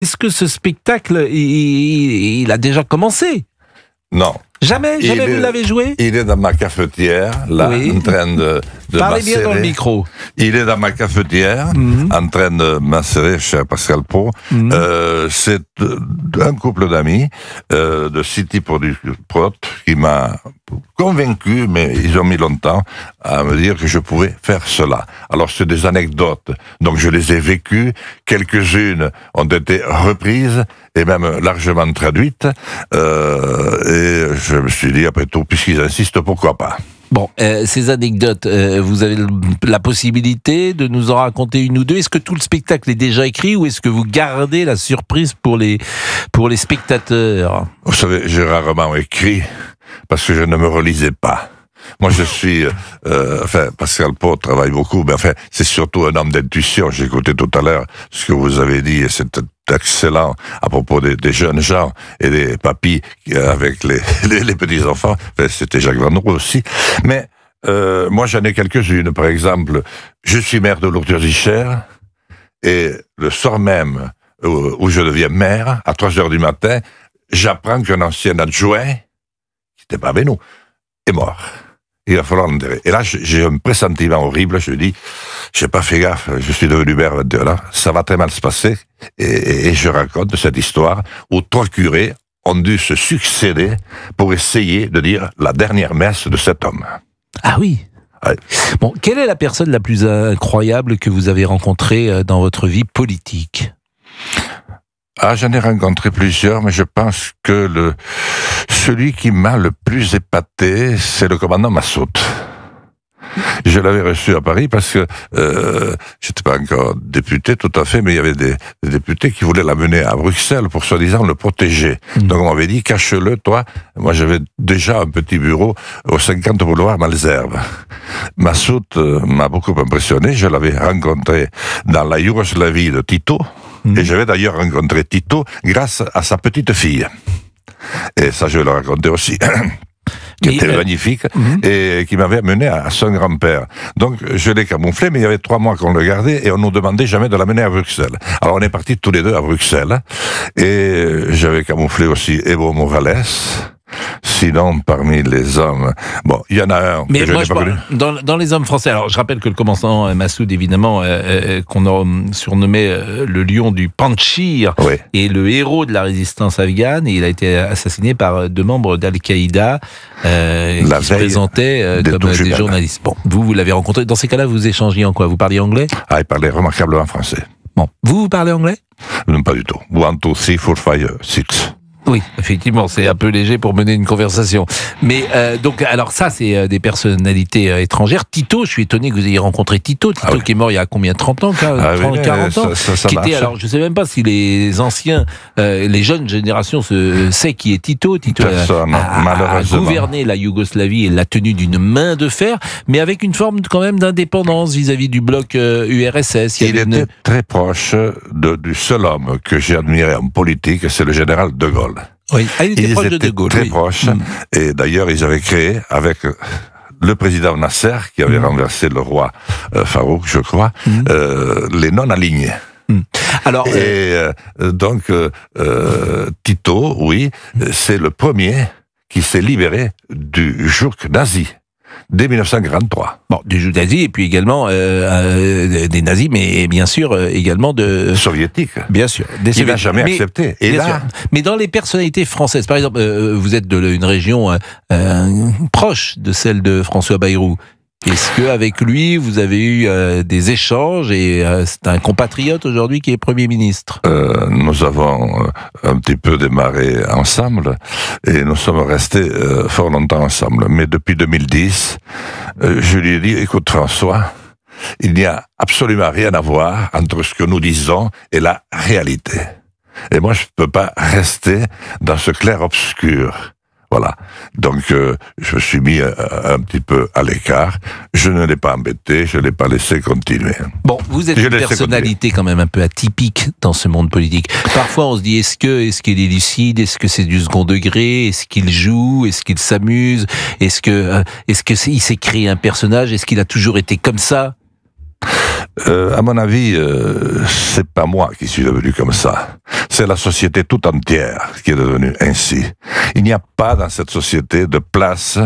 Est-ce que ce spectacle, il a déjà commencé? Non. Jamais vous l'avez joué? Il est dans ma cafetière, là, Oui. en train de Parlez bien dans le micro. Il est dans ma cafetière, en train de macérer, cher Pascal Pau. C'est un couple d'amis de City Product qui m'a convaincu, mais ils ont mis longtemps à me dire que je pouvais faire cela. Alors c'est des anecdotes, donc je les ai vécues, quelques-unes ont été reprises et même largement traduites, et je me suis dit, après tout, puisqu'ils insistent, pourquoi pas. Bon, ces anecdotes, vous avez la possibilité de nous en raconter une ou deux. Est-ce que tout le spectacle est déjà écrit ou est-ce que vous gardez la surprise pour les spectateurs? Vous savez, j'ai rarement écrit parce que je ne me relisais pas. Moi, je suis, Pascal Pau travaille beaucoup, mais enfin, c'est surtout un homme d'intuition. J'ai écouté tout à l'heure ce que vous avez dit, et c'est excellent à propos des jeunes gens et des papis avec les petits-enfants. Enfin, c'était Jacques Vendroux aussi. Mais moi, j'en ai quelques-unes. Par exemple, je suis maire de Lourdes-sur-Icher, et le soir même où je deviens maire, à 3h du matin, j'apprends qu'un ancien adjoint, qui n'était pas avec nous, est mort. Il va falloir l'enterrer. Et là, j'ai un pressentiment horrible. Je dis, j'ai pas fait gaffe, je suis devenu maire 21 ans, ça va très mal se passer. Et je raconte cette histoire où trois curés ont dû se succéder pour essayer de dire la dernière messe de cet homme. Ah oui. Ouais. Bon, quelle est la personne la plus incroyable que vous avez rencontrée dans votre vie politique? Ah, j'en ai rencontré plusieurs, mais je pense que celui qui m'a le plus épaté, c'est le commandant Massoud. Je l'avais reçu à Paris parce que j'étais pas encore député tout à fait, mais il y avait des députés qui voulaient l'amener à Bruxelles pour soi-disant le protéger. Donc on m'avait dit, cache-le toi. Moi j'avais déjà un petit bureau au 50 boulevard Malesherbes. Massoud m'a beaucoup impressionné. Je l'avais rencontré dans la Yougoslavie de Tito. Et j'avais d'ailleurs rencontré Tito grâce à sa petite fille. Et ça, je vais le raconter aussi. Qui était magnifique, et qui m'avait amené à son grand-père. Donc, je l'ai camouflé, mais il y avait 3 mois qu'on le gardait, et on nous demandait jamais de l'amener à Bruxelles. Alors, on est partis tous les deux à Bruxelles, et j'avais camouflé aussi Evo Morales. Sinon, parmi les hommes, bon, il y en a un mais que je moi, n'ai pas connu. Dans les hommes français, alors je rappelle que le commandant Massoud, évidemment, qu'on a surnommé le lion du Panchir, Oui. est le héros de la résistance afghane, et il a été assassiné par 2 membres d'Al-Qaïda qui se présentaient comme des journalistes. Bon, vous l'avez rencontré. Dans ces cas-là, vous échangiez en quoi? Vous parliez anglais? Ah, il parlait remarquablement français. Bon, vous parlez anglais? Non, pas du tout. 1, 2, 3, 4, 5, 6. Oui, effectivement, c'est un peu léger pour mener une conversation. Mais donc, alors ça, c'est des personnalités étrangères. Tito, je suis étonné que vous ayez rencontré Tito. Tito qui est mort il y a combien? 30 ans, 30, 40 ans ça qui était, alors, je ne sais même pas si les anciens, les jeunes générations savent qui est Tito. Tito a gouverné la Yougoslavie et l'a tenu d'une main de fer, mais avec une forme quand même d'indépendance vis-à-vis du bloc URSS. Il était très proche du seul homme que j'ai admiré en politique, c'est le général de Gaulle. Oui, il était proche de De Gaulle. Très proche. Et d'ailleurs, ils avaient créé avec le président Nasser, qui avait renversé le roi Farouk, je crois, les non-alignés. Alors, donc, Tito, oui, c'est le premier qui s'est libéré du joug nazi. Dès 1943. Bon, du joug nazi et puis également des nazis, mais bien sûr également de soviétiques. Bien sûr. Il n'a jamais accepté. Et là, sûr. Mais dans les personnalités françaises, par exemple, vous êtes d'une région proche de celle de François Bayrou. Est-ce qu'avec lui, vous avez eu des échanges et c'est un compatriote aujourd'hui qui est Premier ministre? Nous avons un petit peu démarré ensemble et nous sommes restés fort longtemps ensemble. Mais depuis 2010, je lui ai dit, écoute François, il n'y a absolument rien à voir entre ce que nous disons et la réalité. Et moi, je ne peux pas rester dans ce clair-obscur. Voilà. Donc, je me suis mis un petit peu à l'écart. Je ne l'ai pas embêté, je ne l'ai pas laissé continuer. Bon, vous êtes une personnalité quand même un peu atypique dans ce monde politique. Parfois, on se dit, est-ce qu'il est lucide? Est-ce que c'est du second degré? Est-ce qu'il joue? Est-ce qu'il s'amuse? Est-ce qu'il s'est créé un personnage? Est-ce qu'il a toujours été comme ça? À mon avis, c'est pas moi qui suis devenu comme ça. C'est la société tout entière qui est devenue ainsi. Il n'y a pas dans cette société de place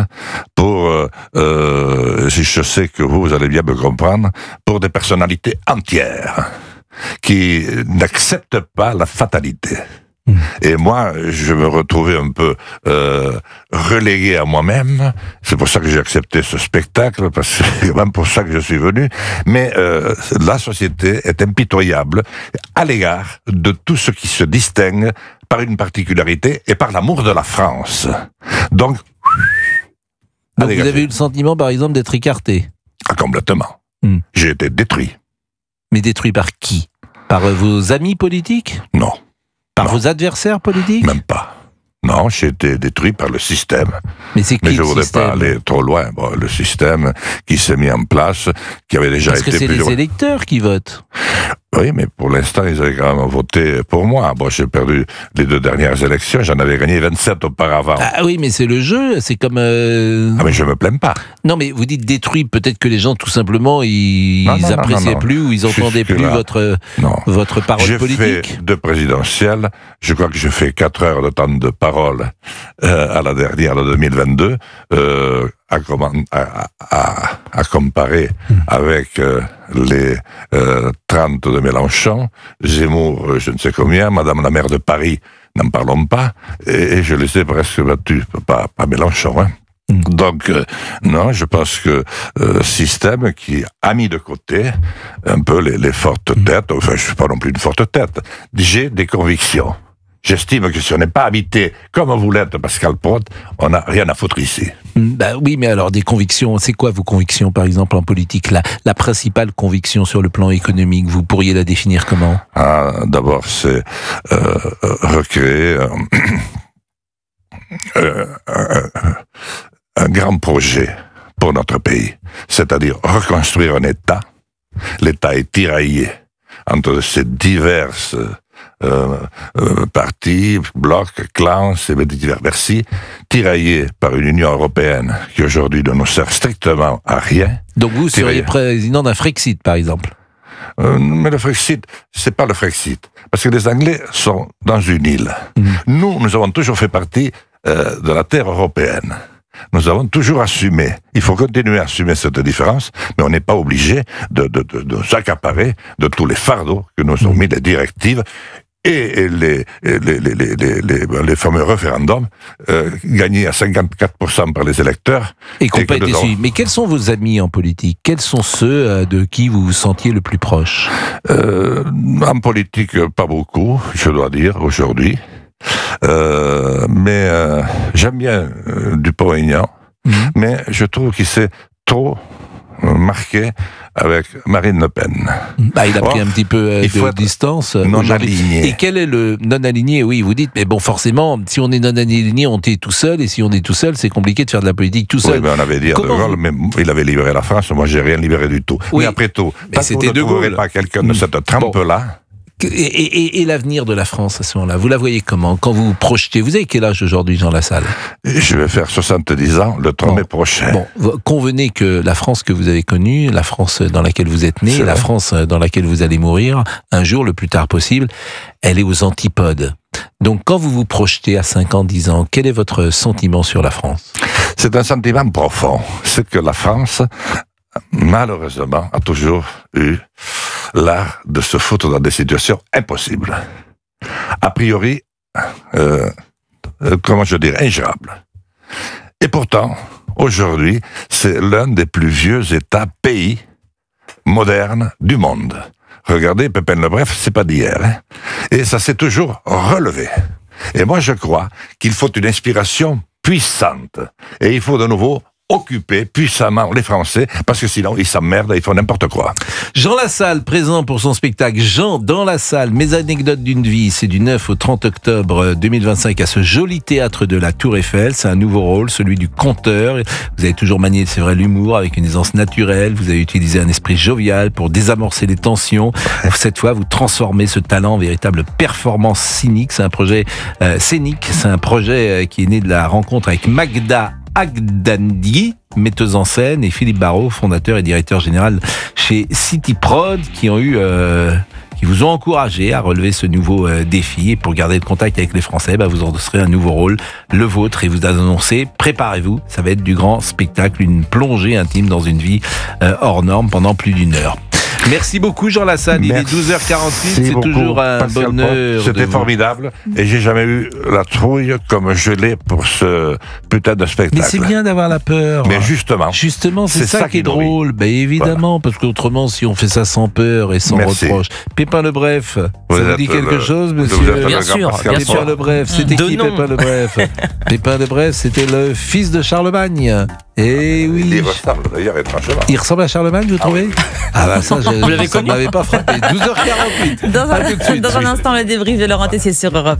pour, je sais que vous allez bien me comprendre, pour des personnalités entières qui n'acceptent pas la fatalité. Et moi, je me retrouvais un peu relégué à moi-même. C'est pour ça que j'ai accepté ce spectacle, parce que c'est même pour ça que je suis venu. Mais la société est impitoyable à l'égard de tout ce qui se distingue par une particularité et par l'amour de la France. Donc vous avez eu le sentiment, par exemple, d'être écarté? Complètement. J'ai été détruit. Mais détruit par qui? Par vos amis politiques? Non. Par vos adversaires politiques? Même pas. Non, j'ai été détruit par le système. Mais c'est qui? Mais je ne voudrais pas aller trop loin. Bon, le système qui s'est mis en place, qui avait déjà été... Parce que c'est les électeurs qui votent. Oui, mais pour l'instant, ils avaient quand même voté pour moi. Bon, j'ai perdu les 2 dernières élections, j'en avais gagné 27 auparavant. Ah oui, mais c'est le jeu, c'est comme... Ah, mais je me plains pas. Non, mais vous dites détruit, peut-être que les gens, tout simplement, ils appréciaient plus ou ils entendaient plus votre parole politique. J'ai fait 2 présidentielles, je crois que j'ai fait 4 heures de temps de parole à la dernière de 2022, à comparer avec les 30 de Mélenchon, Zemmour, je ne sais combien, Madame la maire de Paris, n'en parlons pas, et je les ai presque battus, pas Mélenchon, hein. Donc, non, je pense que système qui a mis de côté un peu les fortes têtes, enfin, je ne suis pas non plus une forte tête, j'ai des convictions. J'estime que si on n'est pas habité comme vous l'êtes, Pascal Praute, on n'a rien à foutre ici. Bah oui, mais alors des convictions, c'est quoi vos convictions, par exemple, en politique? La principale conviction sur le plan économique, vous pourriez la définir comment? D'abord, c'est recréer un grand projet pour notre pays, c'est-à-dire reconstruire un État. L'État est tiraillé entre ces diverses partis, blocs, clans, et divers merci, tiraillés par une Union européenne qui aujourd'hui ne nous sert strictement à rien. Donc vous seriez président d'un Frexit, par exemple? Mais le Frexit, c'est pas le Frexit, parce que les Anglais sont dans une île. Nous avons toujours fait partie de la terre européenne. Nous avons toujours assumé. Il faut continuer à assumer cette différence, mais on n'est pas obligé de s'accaparer de tous les fardeaux que nous ont mis les directives et les fameux référendums gagnés à 54% par les électeurs. Et qu'on pas été suivis. Mais quels sont vos amis en politique? Quels sont ceux de qui vous vous sentiez le plus proche? En politique, pas beaucoup, je dois dire, aujourd'hui. Mais j'aime bien Dupont-Aignan, mais je trouve qu'il s'est trop marqué avec Marine Le Pen. Il a pris un petit peu de distance. Non aligné. Et quel est le non aligné? Oui, vous dites, mais bon, forcément, si on est non aligné, on est tout seul, et si on est tout seul, c'est compliqué de faire de la politique tout seul. Oui, mais on avait dit à De Gaulle, mais il avait libéré la France, moi j'ai rien libéré du tout. Oui, mais après tout, c'était vous ne trouverez pas quelqu'un de cette trempe-là. Et l'avenir de la France à ce moment-là, vous la voyez comment? Quand vous vous projetez, vous avez quel âge aujourd'hui, Jean Lassalle? Je vais faire 70 ans le 3 mai prochain. Bon, convenez que la France que vous avez connue, la France dans laquelle vous êtes né, la France dans laquelle vous allez mourir, un jour, le plus tard possible, elle est aux antipodes. Donc quand vous vous projetez à 5 ans, 10 ans, quel est votre sentiment sur la France? C'est un sentiment profond. C'est que la France, malheureusement, a toujours eu l'art de se foutre dans des situations impossibles. A priori, comment je dirais, ingérables. Et pourtant, aujourd'hui, c'est l'un des plus vieux pays modernes du monde. Regardez, Pépin Le Bref, c'est pas d'hier. Hein. Et ça s'est toujours relevé. Et moi, je crois qu'il faut une inspiration puissante. Et il faut de nouveau occuper puissamment les Français, parce que sinon ils s'emmerdent et ils font n'importe quoi. Jean Lassalle, présent pour son spectacle Jean dans la salle, mes anecdotes d'une vie, c'est du 9 au 30 octobre 2025 à ce joli théâtre de la Tour Eiffel. C'est un nouveau rôle, celui du conteur. Vous avez toujours manié, c'est vrai, l'humour avec une aisance naturelle. Vous avez utilisé un esprit jovial pour désamorcer les tensions. Cette fois, vous transformez ce talent en véritable performance scénique. C'est un projet scénique. C'est un projet qui est né de la rencontre avec Magda Agdandi, metteuse en scène, et Philippe Barrault, fondateur et directeur général chez City Prod, qui vous ont encouragé à relever ce nouveau défi. Et pour garder le contact avec les Français, vous endosserez un nouveau rôle, le vôtre, et vous annoncez, préparez-vous, ça va être du grand spectacle, une plongée intime dans une vie hors norme pendant plus d'1 heure. Merci beaucoup Jean Lassalle, il est 12h48, c'est toujours un bonheur. C'était formidable et j'ai jamais eu la trouille comme je l'ai pour ce putain de spectacle. Mais c'est bien d'avoir la peur. Mais justement, c'est ça qui est drôle. Évidemment, parce qu'autrement, si on fait ça sans peur et sans reproche. Pépin Le Bref, ça vous dit quelque chose, monsieur? Bien sûr. Pépin Le Bref, c'était qui Pépin Le Bref? Pépin Le Bref, c'était le fils de Charlemagne. Et oui. Il ressemble d'ailleurs étrangement. Il ressemble à Charlemagne, vous trouvez? Ça, vous l'avez ça ne m'avait pas frappé. 12h48. Dans un instant, le débrief de Laurent Tessier sur Europe.